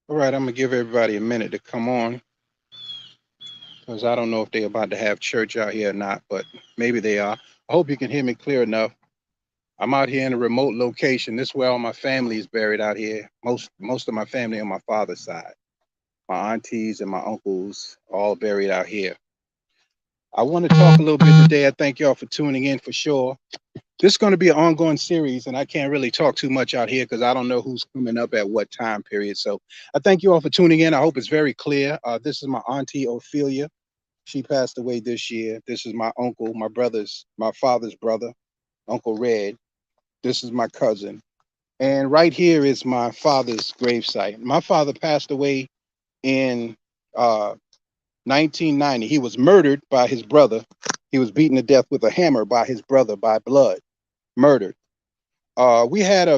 All right, I'm gonna give everybody a minute to come on because I don't know if they're about to have church out here or not, but maybe they are. I hope you can hear me clear enough. I'm out here in a remote location. This is where all my family is buried out here. Most of my family on my father's side. My aunties and my uncles all buried out here. I want to talk a little bit today. I thank y'all for tuning in for sure. This is going to be an ongoing series, and I can't really talk too much out here because I don't know who's coming up at what time period. So I thank you all for tuning in. I hope it's very clear. This is my auntie Ophelia. She passed away this year. This is my uncle, my father's brother, Uncle Red. This is my cousin. And right here is my father's gravesite. My father passed away in 1990. He was murdered by his brother. He was beaten to death with a hammer by his brother by blood, murdered. We had a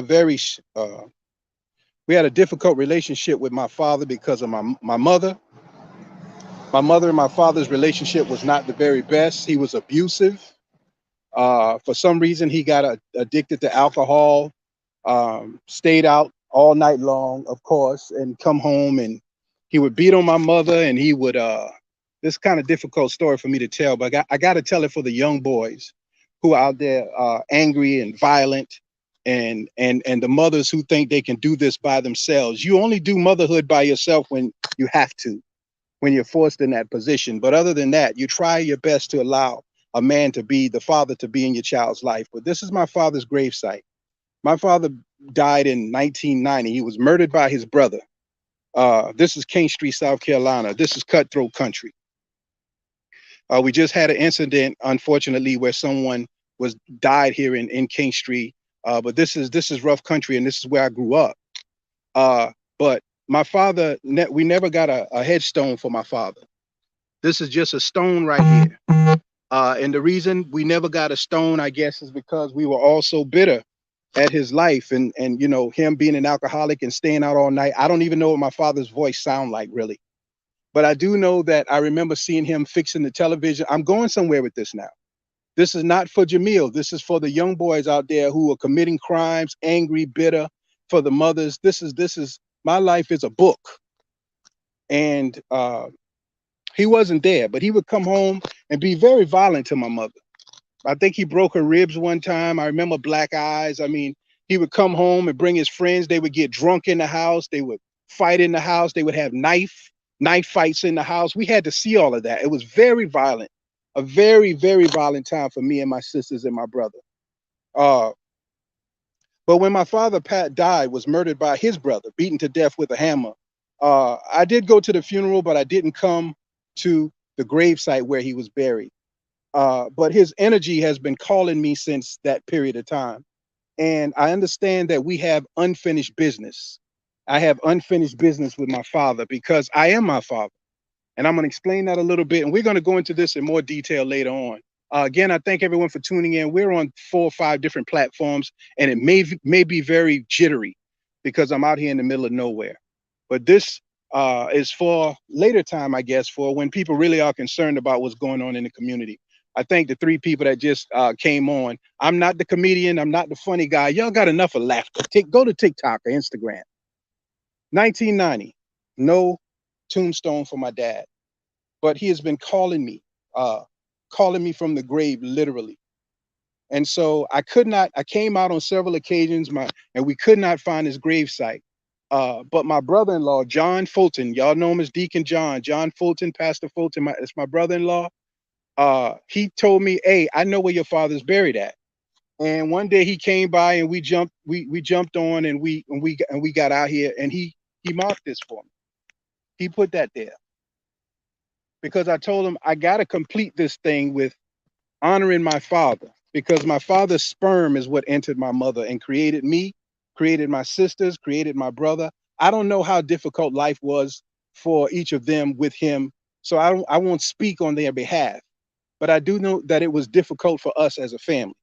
we had a difficult relationship with my father because of my mother. My mother and my father's relationship was not the very best. He was abusive. For some reason, he got addicted to alcohol. Stayed out all night long, of course, and come home and he would beat on my mother and he would. This kind of difficult story for me to tell, but I got to tell it for the young boys who are out there angry and violent, and the mothers who think they can do this by themselves. You only do motherhood by yourself when you have to, when you're forced in that position. But other than that, you try your best to allow a man to be the father to be in your child's life. But this is my father's gravesite. My father died in 1990. He was murdered by his brother. This is King Street, South Carolina. This is cutthroat country. We just had an incident, unfortunately, where someone was died here in King Street. But this is rough country, and this is where I grew up. But my father, we never got a headstone for my father. This is just a stone right here. And the reason we never got a stone, I guess, is because we were all so bitter at his life, and him being an alcoholic and staying out all night. I don't even know what my father's voice sound like really, but I do know that I remember seeing him fixing the television. I'm going somewhere with this now. This is not for Jamil. This is for the young boys out there who are committing crimes, angry, bitter, for the mothers. This is my life is a book, and he wasn't there, but he would come home and be very violent to my mother. I think he broke her ribs one time. I remember black eyes. I mean, he would come home and bring his friends. They would get drunk in the house. They would fight in the house. They would have knife fights in the house. We had to see all of that. It was very violent, a very, very violent time for me and my sisters and my brother. Uh, but when my father Pat died, was murdered by his brother, beaten to death with a hammer. I did go to the funeral, but I didn't come to the gravesite where he was buried. But his energy has been calling me since that period of time. And I understand that we have unfinished business. I have unfinished business with my father because I am my father. And I'm going to explain that a little bit. And we're going to go into this in more detail later on. Again, I thank everyone for tuning in. We're on 4 or 5 different platforms, and it may be very jittery because I'm out here in the middle of nowhere. But this is for later time, I guess, for when people really are concerned about what's going on in the community. I thank the 3 people that just came on. I'm not the comedian. I'm not the funny guy. Y'all got enough of laughter. Go to TikTok or Instagram. 1990, no tombstone for my dad, but he has been uh, calling me from the grave, literally. And so I could not. I came out on several occasions, and we could not find his gravesite. But my brother-in-law, John Fulton, y'all know him as Deacon John. John Fulton, Pastor Fulton, it's my brother-in-law. He told me, "Hey, I know where your father's buried at." And one day he came by and we jumped on and we got out here and he marked this for me. He put that there because I told him I got to complete this thing with honoring my father because my father's sperm is what entered my mother and created me, created my sisters, created my brother. I don't know how difficult life was for each of them with him, so I won't speak on their behalf, but I do know that it was difficult for us as a family.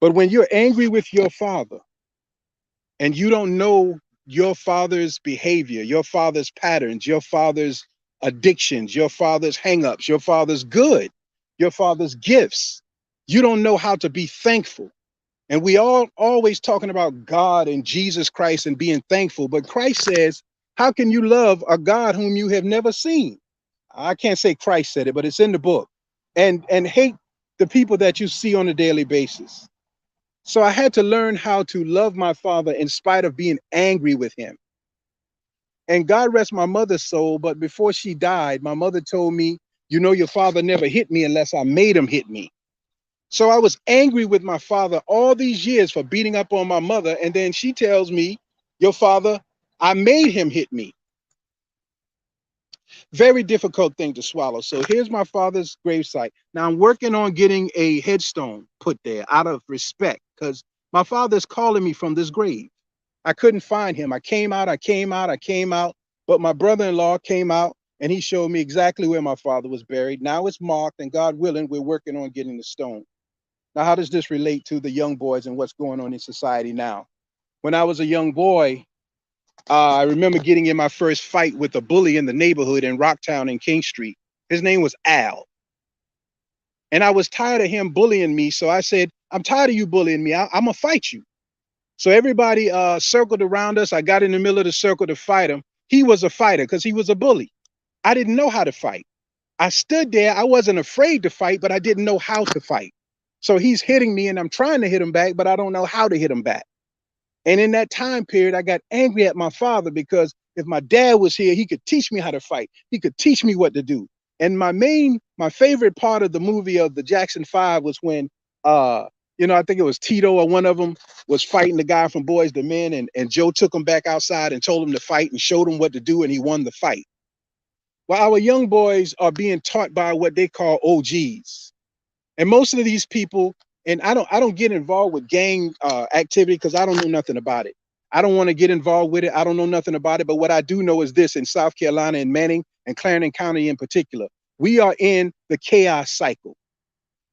But when you're angry with your father and you don't know your father's behavior, your father's patterns, your father's addictions, your father's hangups, your father's good, your father's gifts, you don't know how to be thankful. And we all always talking about God and Jesus Christ and being thankful. But Christ says, how can you love a God whom you have never seen? I can't say Christ said it, but it's in the book. And hate the people that you see on a daily basis. So I had to learn how to love my father in spite of being angry with him. And God rest my mother's soul, but before she died, my mother told me, you know, your father never hit me unless I made him hit me. So I was angry with my father all these years for beating up on my mother. And then she tells me, your father, I made him hit me. Very difficult thing to swallow. So here's my father's gravesite. Now I'm working on getting a headstone put there out of respect because my father's calling me from this grave. I couldn't find him. I came out, I came out, I came out, but my brother-in-law came out and he showed me exactly where my father was buried. Now it's marked, and God willing, we're working on getting the stone. Now, how does this relate to the young boys and what's going on in society now? When I was a young boy, I remember getting in my first fight with a bully in the neighborhood in Rocktown and King Street. His name was Al. And I was tired of him bullying me. So I said, I'm tired of you bullying me. I'm going to fight you. So everybody circled around us. I got in the middle of the circle to fight him. He was a fighter because he was a bully. I didn't know how to fight. I stood there. I wasn't afraid to fight, but I didn't know how to fight. So he's hitting me and I'm trying to hit him back, but I don't know how to hit him back. And in that time period, I got angry at my father because if my dad was here, he could teach me how to fight. He could teach me what to do. And my favorite part of the movie of the Jackson Five was when, I think it was Tito or one of them was fighting the guy from Boys to Men, and Joe took him back outside and told him to fight and showed him what to do, and he won the fight. Well, our young boys are being taught by what they call OGs. And most of these people, and I don't get involved with gang activity because I don't know nothing about it. I don't want to get involved with it. I don't know nothing about it. But what I do know is this: in South Carolina and Mending and Clarendon County in particular, we are in the chaos cycle.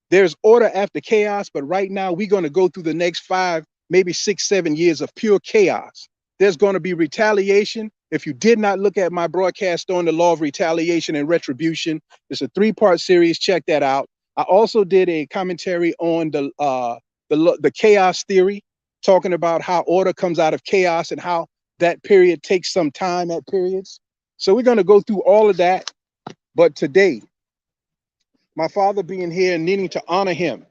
There's order after chaos, but right now we're going to go through the next 5, maybe 6, 7 years of pure chaos. There's going to be retaliation. If you did not look at my broadcast on the law of retaliation and retribution, it's a 3-part series. Check that out. I also did a commentary on the chaos theory, talking about how order comes out of chaos and how that period takes some time at periods. So we're going to go through all of that. But today, my father being here and needing to honor him,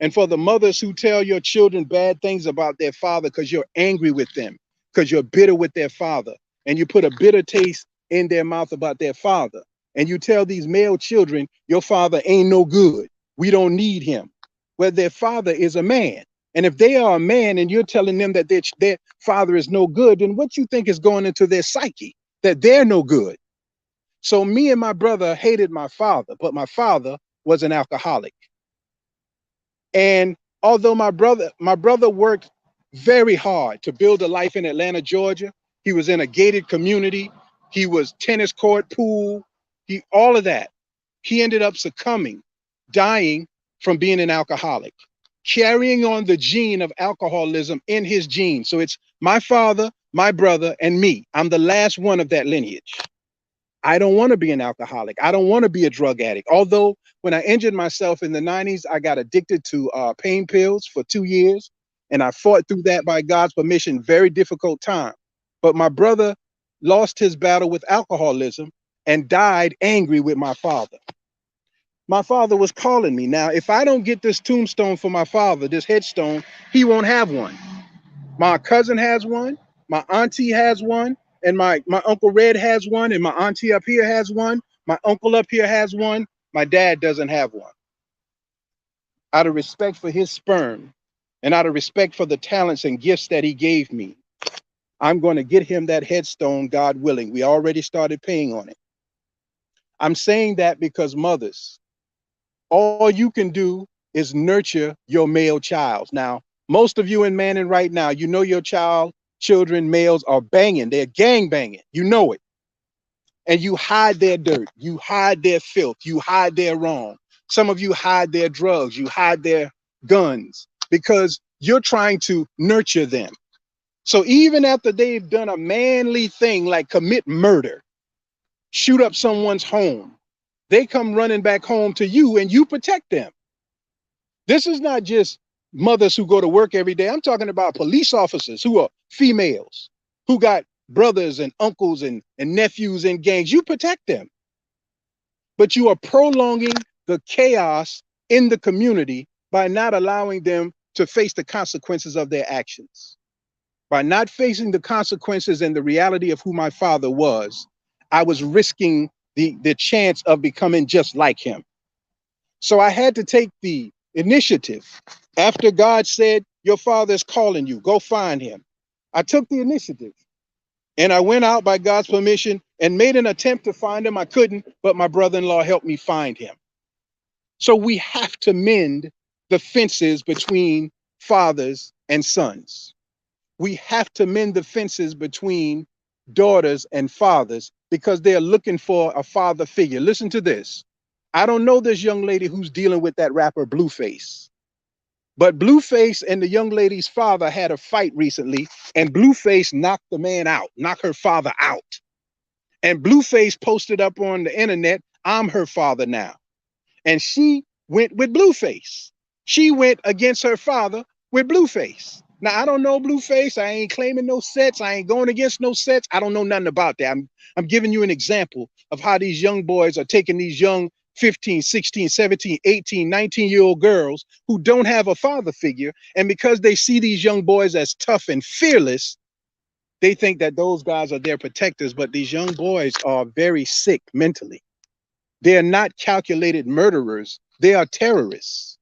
and for the mothers who tell your children bad things about their father because you're angry with them, because you're bitter with their father, and you put a bitter taste in their mouth about their father, and you tell these male children, your father ain't no good, we don't need him. Well, their father is a man. And if they are a man and you're telling them that their father is no good, then what you think is going into their psyche? That they're no good. So me and my brother hated my father, but my father was an alcoholic. And although my brother worked very hard to build a life in Atlanta, Georgia, he was in a gated community. He was tennis court, pool, all of that. He ended up succumbing, dying from being an alcoholic, carrying on the gene of alcoholism in his genes. So it's my father, my brother, and me. I'm the last one of that lineage. I don't want to be an alcoholic. I don't want to be a drug addict. Although when I injured myself in the 90s, I got addicted to pain pills for 2 years. And I fought through that by God's permission. Very difficult time. But my brother lost his battle with alcoholism and died angry with my father. My father was calling me. Now, if I don't get this tombstone for my father, this headstone, he won't have one. My cousin has one. My auntie has one. And my Uncle Red has one. And my auntie up here has one. My uncle up here has one. My dad doesn't have one. Out of respect for his sperm and out of respect for the talents and gifts that he gave me, I'm going to get him that headstone, God willing. We already started paying on it. I'm saying that because mothers, all you can do is nurture your male child. Now, most of you in Manning right now, you know your children, males are banging. They're gang banging. You know it. And you hide their dirt. You hide their filth. You hide their wrong. Some of you hide their drugs. You hide their guns because you're trying to nurture them. So even after they've done a manly thing like commit murder, shoot up someone's home, they come running back home to you and you protect them. This is not just mothers who go to work every day. I'm talking about police officers who are females, who got brothers and uncles and nephews in gangs. You protect them, but you are prolonging the chaos in the community by not allowing them to face the consequences of their actions. By not facing the consequences and the reality of who my father was, I was risking the chance of becoming just like him. So I had to take the initiative. After God said, your father is calling you, go find him, I took the initiative and I went out by God's permission and made an attempt to find him. I couldn't, but my brother-in-law helped me find him. So we have to mend the fences between fathers and sons. We have to mend the fences between daughters and fathers because they're looking for a father figure. Listen to this. I don't know this young lady who's dealing with that rapper Blueface, but Blueface and the young lady's father had a fight recently, and Blueface knocked the man out, knocked her father out. And Blueface posted up on the internet, I'm her father now. And she went with Blueface. She went against her father with Blueface. Now, I don't know Blueface. I ain't claiming no sets. I ain't going against no sets. I don't know nothing about that. I'm giving you an example of how these young boys are taking these young 15, 16, 17, 18, 19-year-old girls who don't have a father figure. And because they see these young boys as tough and fearless, they think that those guys are their protectors. But these young boys are very sick mentally. They are not calculated murderers. They are terrorists.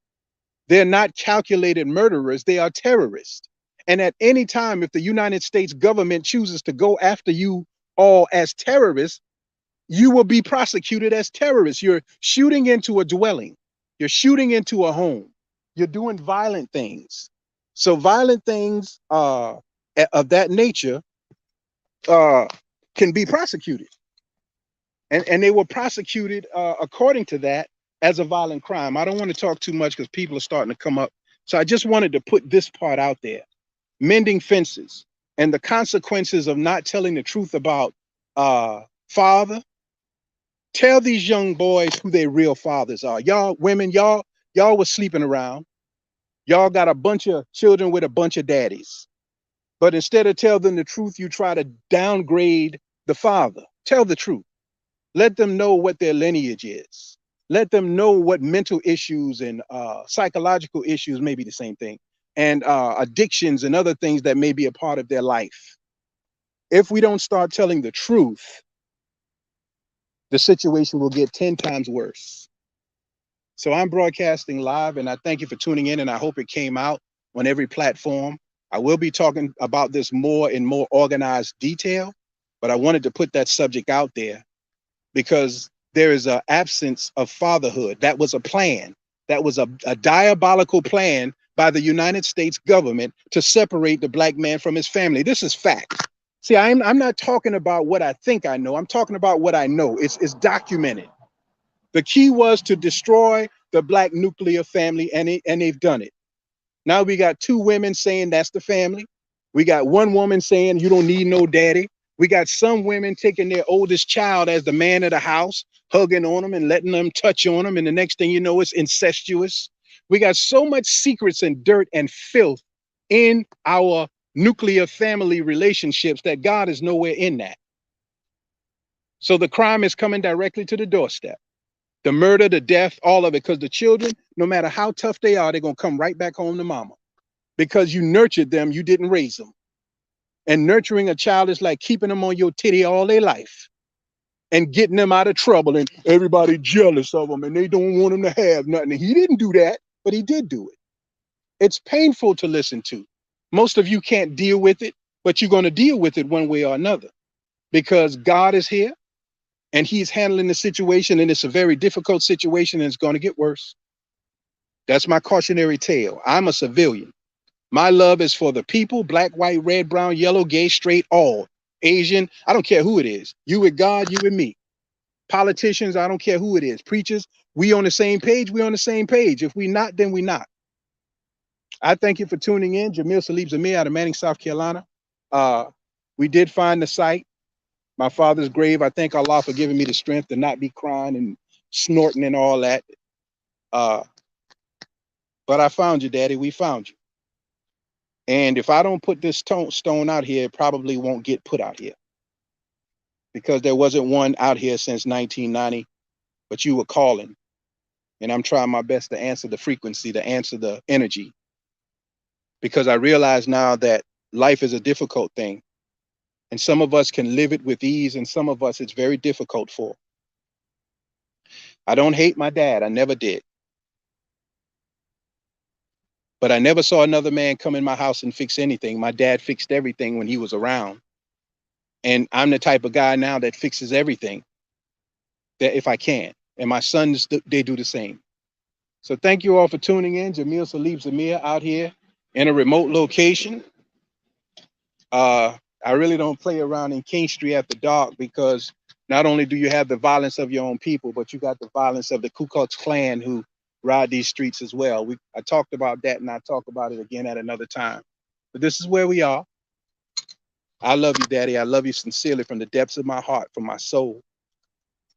They're not calculated murderers. They are terrorists. And at any time, if the United States government chooses to go after you all as terrorists, you will be prosecuted as terrorists. You're shooting into a dwelling. You're shooting into a home. You're doing violent things. So violent things of that nature can be prosecuted. And they were prosecuted according to that as a violent crime. I don't want to talk too much because people are starting to come up. So I just wanted to put this part out there. Mending fences and the consequences of not telling the truth about father. Tell these young boys who their real fathers are. Y'all women, y'all was sleeping around. Y'all got a bunch of children with a bunch of daddies. But instead of tell them the truth, you try to downgrade the father. Tell the truth. Let them know what their lineage is. Let them know what mental issues and psychological issues may be the same thing, and addictions and other things that may be a part of their life. If we don't start telling the truth, the situation will get 10 times worse. So I'm broadcasting live, and I thank you for tuning in, and I hope it came out on every platform. I will be talking about this more in more organized detail, but I wanted to put that subject out there because there is an absence of fatherhood. That was a plan. That was a diabolical plan by the United States government to separate the black man from his family. This is fact. See, I'm not talking about what I think I know. I'm talking about what I know. It's documented. The key was to destroy the black nuclear family, and they've done it. Now we got two women saying that's the family. We got one woman saying you don't need no daddy. We got some women taking their oldest child as the man of the house, hugging on them and letting them touch on them. And the next thing you know, it's incestuous. We got so much secrets and dirt and filth in our nuclear family relationships that God is nowhere in that. So the crime is coming directly to the doorstep. The murder, the death, all of it, because the children, no matter how tough they are, they're going to come right back home to mama because you nurtured them, you didn't raise them. And nurturing a child is like keeping them on your titty all their life and getting them out of trouble, and everybody jealous of them and they don't want them to have nothing. And he didn't do that, but he did do it. It's painful to listen to. Most of you can't deal with it, but you're going to deal with it one way or another because God is here and he's handling the situation, and it's a very difficult situation and it's going to get worse. That's my cautionary tale. I'm a civilian. My love is for the people, black, white, red, brown, yellow, gay, straight, all, Asian. I don't care who it is. You with God, you with me. Politicians, I don't care who it is. Preachers, we on the same page, we on the same page. If we not, then we not. I thank you for tuning in. Jamil Salib Zamir out of Manning, South Carolina. We did find the site, my father's grave. I thank Allah for giving me the strength to not be crying and snorting and all that. But I found you, Daddy. We found you. And if I don't put this stone out here, it probably won't get put out here because there wasn't one out here since 1990, but you were calling. And I'm trying my best to answer the frequency, to answer the energy, because I realize now that life is a difficult thing. And some of us can live it with ease, and some of us it's very difficult for. I don't hate my dad. I never did. But I never saw another man come in my house and fix anything. My dad fixed everything when he was around. And I'm the type of guy now that fixes everything that if I can. And my sons, they do the same. So thank you all for tuning in. Jamil Salib Zamir out here in a remote location. I really don't play around in King Street after dark because not only do you have the violence of your own people, but you got the violence of the Ku Klux Klan who ride these streets as well. I talked about that and I talk about it again at another time. But this is where we are. I love you, Daddy. I love you sincerely from the depths of my heart, from my soul.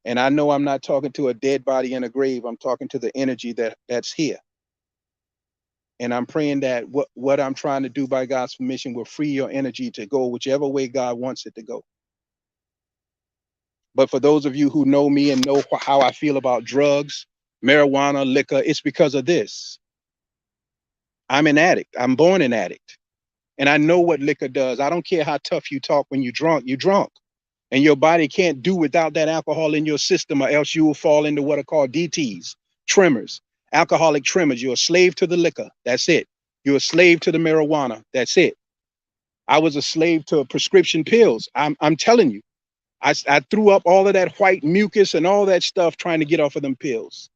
And I know I'm not talking to a dead body in a grave. I'm talking to the energy that's here. And I'm praying that what I'm trying to do by God's permission will free your energy to go whichever way God wants it to go. But for those of you who know me and know how I feel about drugs, marijuana, liquor, it's because of this. I'm an addict. I'm born an addict. And I know what liquor does. I don't care how tough you talk when you're drunk. And your body can't do without that alcohol in your system, or else you will fall into what are called DTs, tremors, alcoholic tremors. You're a slave to the liquor. That's it. You're a slave to the marijuana. That's it. I was a slave to prescription pills. I'm telling you, I threw up all of that white mucus and all that stuff trying to get off of them pills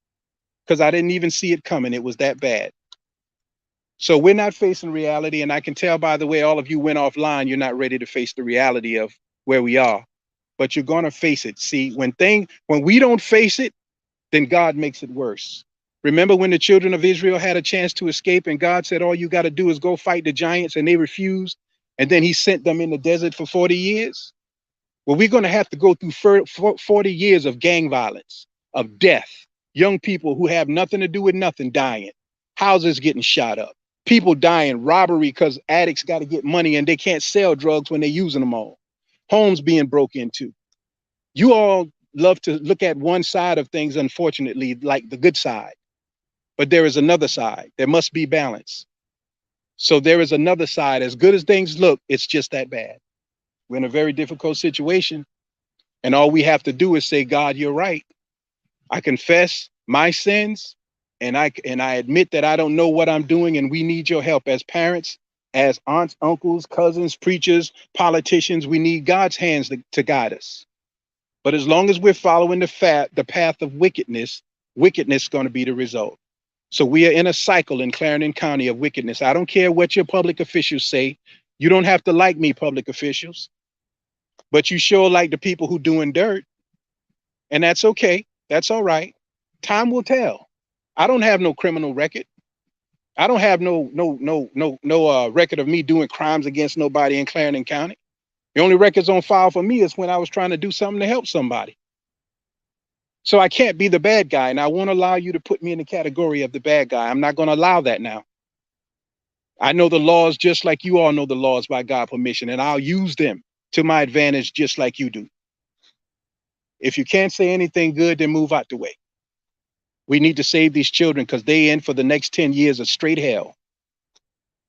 because I didn't even see it coming. It was that bad. So we're not facing reality. And I can tell by the way all of you went offline, you're not ready to face the reality of where we are. But you're going to face it. See, when we don't face it, then God makes it worse. Remember when the children of Israel had a chance to escape and God said, all you got to do is go fight the giants, and they refused. And then he sent them in the desert for 40 years. Well, we're going to have to go through 40 years of gang violence, of death, young people who have nothing to do with nothing dying, houses getting shot up, people dying, robbery because addicts got to get money and they can't sell drugs when they're using them all, homes being broke into. You all love to look at one side of things, unfortunately, like the good side. But there is another side. There must be balance. So there is another side. As good as things look, it's just that bad. We're in a very difficult situation. And all we have to do is say, God, you're right. I confess my sins. And I admit that I don't know what I'm doing. And we need your help as parents, as aunts, uncles, cousins, preachers, politicians. We need God's hands to guide us. But as long as we're following the path of wickedness, wickedness is going to be the result. So we are in a cycle in Clarendon County of wickedness. I don't care what your public officials say. You don't have to like me, public officials, but you sure like the people who doing dirt. And that's okay. That's all right. Time will tell. I don't have no criminal record. I don't have no record of me doing crimes against nobody in Clarendon County. The only records on file for me is when I was trying to do something to help somebody. So I can't be the bad guy, and I won't allow you to put me in the category of the bad guy. I'm not going to allow that now. I know the laws just like you all know the laws by God's permission, and I'll use them to my advantage just like you do. If you can't say anything good, then move out the way. We need to save these children because they in for the next 10 years of straight hell.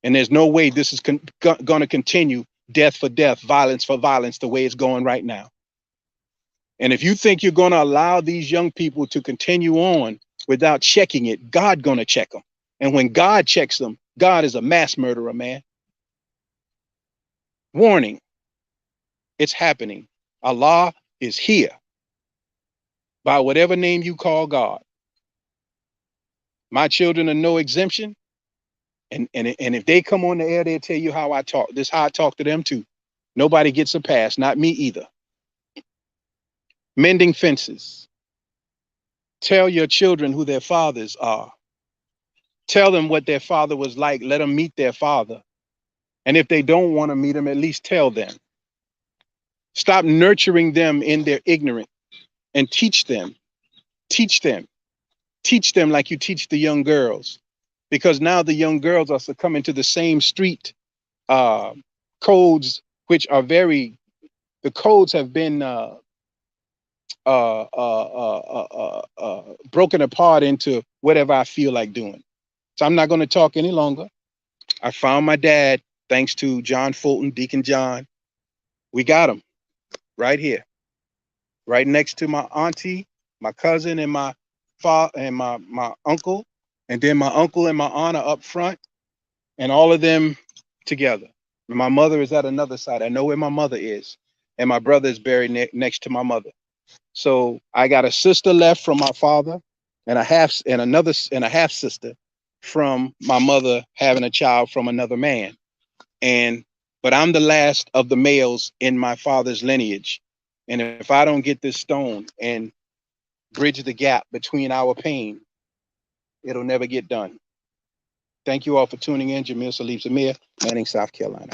And there's no way this is going to continue death for death, violence for violence, the way it's going right now. And if you think you're going to allow these young people to continue on without checking it, God going to check them. And when God checks them, God is a mass murderer, man. Warning, it's happening. Allah is here by whatever name you call God. My children are no exemption. And if they come on the air, they'll tell you how I talk. This is how I talk to them too. Nobody gets a pass, not me either. Mending fences. Tell your children who their fathers are. Tell them what their father was like. Let them meet their father. And if they don't want to meet him, at least tell them. Stop nurturing them in their ignorance and teach them. Teach them. Teach them like you teach the young girls. because now the young girls are succumbing to the same street uh, codes, which are very, the codes have been broken apart into whatever I feel like doing. So I'm not going to talk any longer. I found my dad, thanks to John Fulton, Deacon John. We got him right here, right next to my auntie, my cousin, and my father, and my uncle, and then my uncle and my aunt are up front, and all of them together. My mother is at another side. I know where my mother is, and my brother is buried next to my mother. So I got a sister left from my father, and a half sister from my mother having a child from another man. And but I'm the last of the males in my father's lineage. And if I don't get this stone and bridge the gap between our pain, it'll never get done. Thank you all for tuning in. Jamil Salib Zamir, Manning, South Carolina.